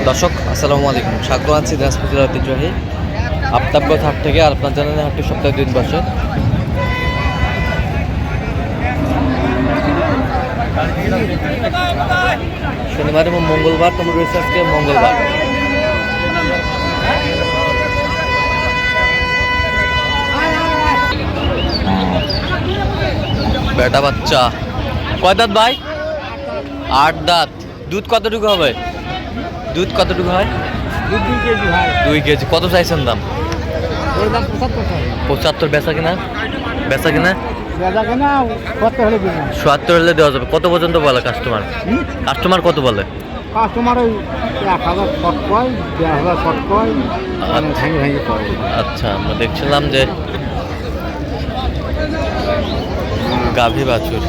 দর্শক আসসালামু আলাইকুম, স্বাগত আছি দিনাজপুর ঐতিহ্যবাহী আফতাবগঞ্জ হাট থেকে। আর আপনার জানেন হাটটি সপ্তাহে 2 দিন বসে। শনিবার এবং মঙ্গলবার, তোমার রয়েছে আজকে মঙ্গলবার। বেটা বাচ্চা কয় দাঁত ভাই? 8 দাঁত। দুধ কতটুকু হবে? দুধ কতটুকু হয়? 2 কেজি। কত চাইছেন দাম? 75। বেচা কিনা? 70 হলে দেওয়া যাবে। কত পর্যন্ত বলে কাস্টমার? কত বলে? আচ্ছা, আমরা দেখছিলাম যে গাভী বাছুর।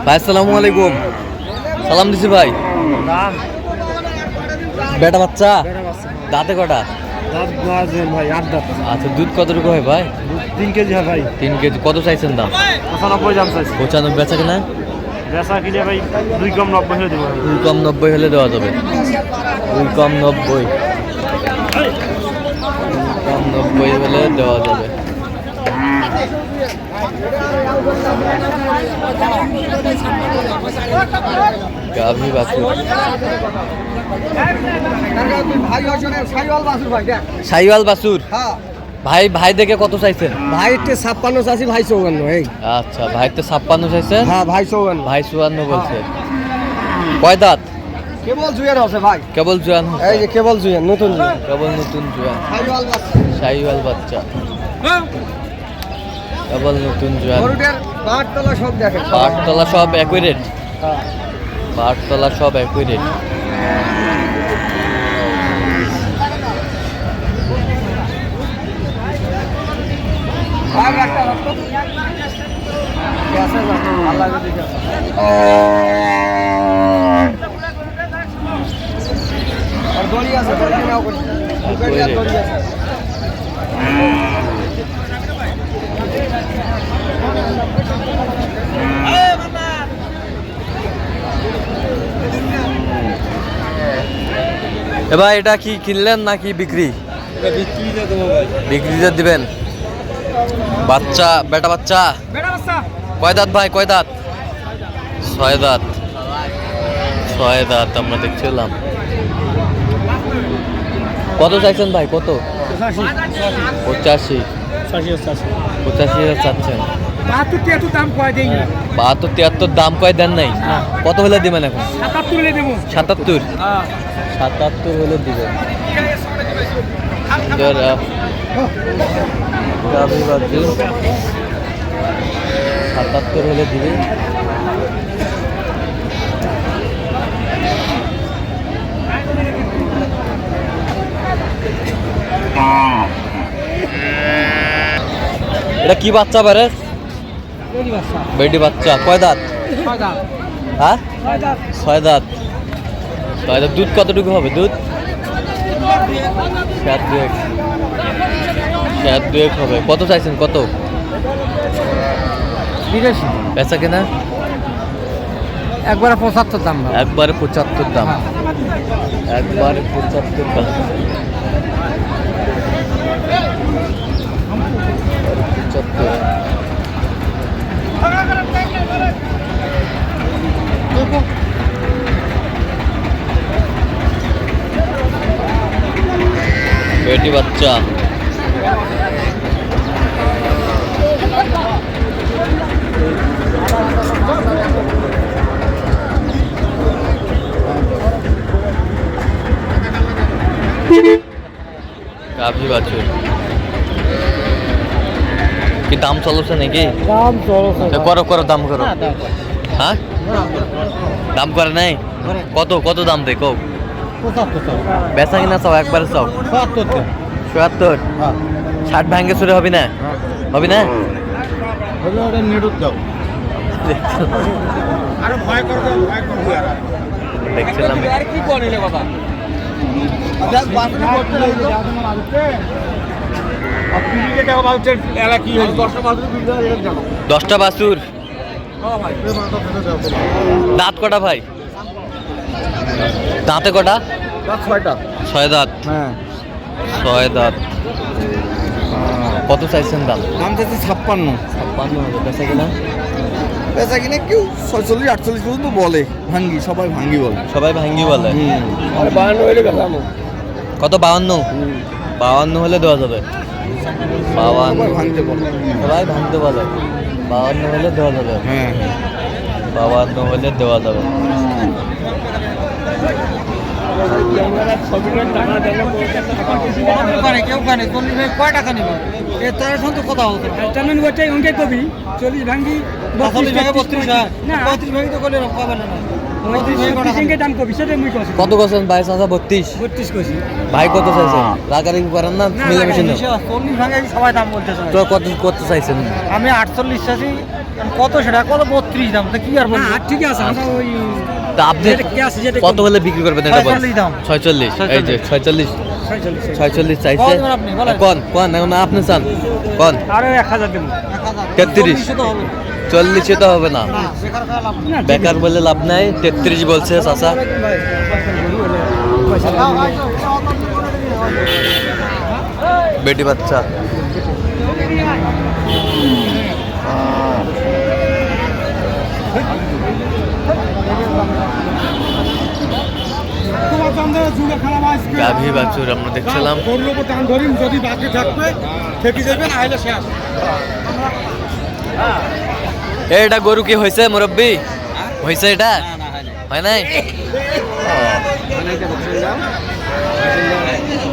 ভাই আসসালামু আলাইকুম। সালাম দিছি ভাই। বেটা বাচ্চা দাঁতে কটা? ভাই 8 দাঁত। আচ্ছা, দুধ কতটুকু হয় ভাই? 3 কেজি হয় ভাই। 3 কেজি। কত চাইছেন দাম? 95 দাম চাইছি। 95। বেচা কিনা? বেচা কিনে ভাই 2 কম 90 হলে দেবো। 2 কম 90 হলে দেওয়া যাবে। 2 কম 90 হলে দেওয়া যাবে। গাভী বাছুর, সাইওয়াল বাছুর। ভাই দেখে কত চাইছেন? ভাই 56 চাইছি, ভাই 54। আচ্ছা, ভাই তো 56 চাইছেন। হ্যাঁ ভাই 54। ভাই 54 বলছে। কয় দাঁত? কেবল জুয়ান আছে ভাই। কেবল জুয়ান? এই যে কেবল জুয়ান, নতুন জুয়ান। কেবল নতুন জুয়ান। সাইওয়াল বাচ্চা, কেবল নতুন জুয়ান। পাটতলা সব দেখেন। পাটতলা সব একই রেট? হ্যাঁ, পাটতলা সব একই রেট। এবার এটা কি কিনলেন নাকি বিক্রি? বিক্রিতে দিবেন। বাচ্চা, বেটা বাচ্চা। কয় দাঁত ভাই? কয় দাঁত? 6 দাঁত। 6 দাঁত আমরা দেখছিলাম। কত চাইছেন ভাই? কত? 85। 85,000 চাচ্ছেন। 72 দাম কয় দেই। 72 73 দাম কয় দেন নাই? কত হলে দিবেন এখন? 77 হলে দেব। 77? 77 হলে দিবেন। গাভী বাছুর 77 হলে দিবে। এটা কি বাচ্চা পারে? বেটি বাচ্চা। কয় দাঁত? হ্যাঁ, 6 দাঁত। দুধ কতটুকু হবে? দুধ 7-2 হবে। কত চাইছেন? কত? 82। বেচা কিনা? একবারে 75 দাম। একবারে 75 দাম। একবারে 75 দাম। 75। বেটি বাচ্চা। গাভী বাছুর। কি দাম চলছে নাকি? দাম চলছে। করো দাম করো। হ্যাঁ, দাম করে নাই? কত দাম দেয়? কও। 75। বেচা কিনা চাও? একবারে চাও? 77। ৭৭। 60 ভাঙ্গে চুরে হবি না? হবি না? আরে ভয় করবে দেখছিলাম আর কি করে রে বাবা দেখ বাসে করতে লাগবে আপনি কি দেখো বাসের এলা কি হল 10টা বাসের বিল দাও এটা জানো 10টা বাছুর হ্যাঁ ভাই দাঁত কটা ভাই দাঁতে কটা দাঁত 6টা 6 দাঁত হ্যাঁ 6 দাঁত কত চাইছেন দাম দাম চাইছে 56 56 বেচা কিনা পেশা কিনে কেউ 46 48 পর্যন্ত বলে ভাঙ্গি সবাই ভাঙ্গি বলে সবাই ভাঙ্গি বলে আর 52 হইলে গেলাম কত 52 52 হলে দেওয়া যাবে 52 ভাঙতে বলে সবাই ভাঙতে বলে 52 হলে দেওয়া যাবে হ্যাঁ 52 হলে দেওয়া যাবে কেউ কানে 40 ভাই কয় টাকা নেবে এ তার সঙ্গে কথা হতো টার্মেন ওটাই অঙ্কে কবি 40 ভাঙ্গি 40 ভাগে 32 হয় না 32 ভাগে তো করলে পাবে না 32 ভাঙ্গে দাম কবি সেটা মুই কইছি কত করছেন 22 32 কইছি ভাই কত চাইছেন রাগারাগি করেন না মিলেমিশে না 40 ভাগে সবাই দাম বলতেছে তো কত চাইছেন আমি 48 চাইছি কত সেটা কত 32 দাম তো কি আর বলবো না ঠিক আছে আমরা ওই তা আপনি যেটা কি আছে যেটা কত হলে বিক্রি করবেন এটা বলেন 46 দাম 46 এই যে 46 46 46 চাইছে বলেন আপনি, বলেন। কোন এখন আপনি চান কোন আরো 1000 দেব 33 তো হবে 40 তো হবে না না বেকার খাওয়া লাভ না বেকার বলে লাভ নাই 33 বলছে চাচা বেটি বাচ্চা গাভী বাছুর আমরা দেখছিলাম যদি বাকি থাকবে থেকে যাবেন আইলে শেষ এটা গরু কি হয়েছে মুরব্বি হয়েছে এটা হয় নাই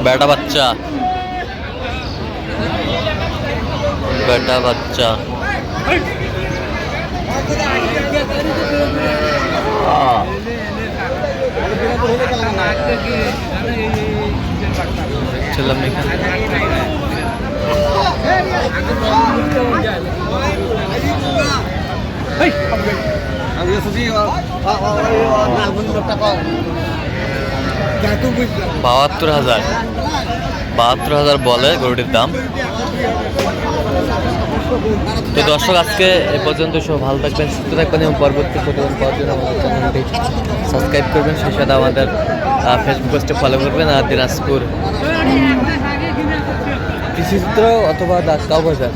বেটা বাচ্চা বেটা বাচ্চা ছিলাম এখানে আমি যদি 72,000 বলে গরুটির দাম। তো দর্শক আজকে এ পর্যন্ত সব ভালো থাকবেন, সুস্থ থাকবেন এবং পরবর্তী প্রতিবেদন পাওয়ার জন্য আমাদের চ্যানেলটি সাবস্ক্রাইব করবেন, সেই সাথে আমাদের ফেসবুক পেজটা ফলো করবেন। আর দিনাজপুর কৃষিচিত্র অথবা কাউ বাজার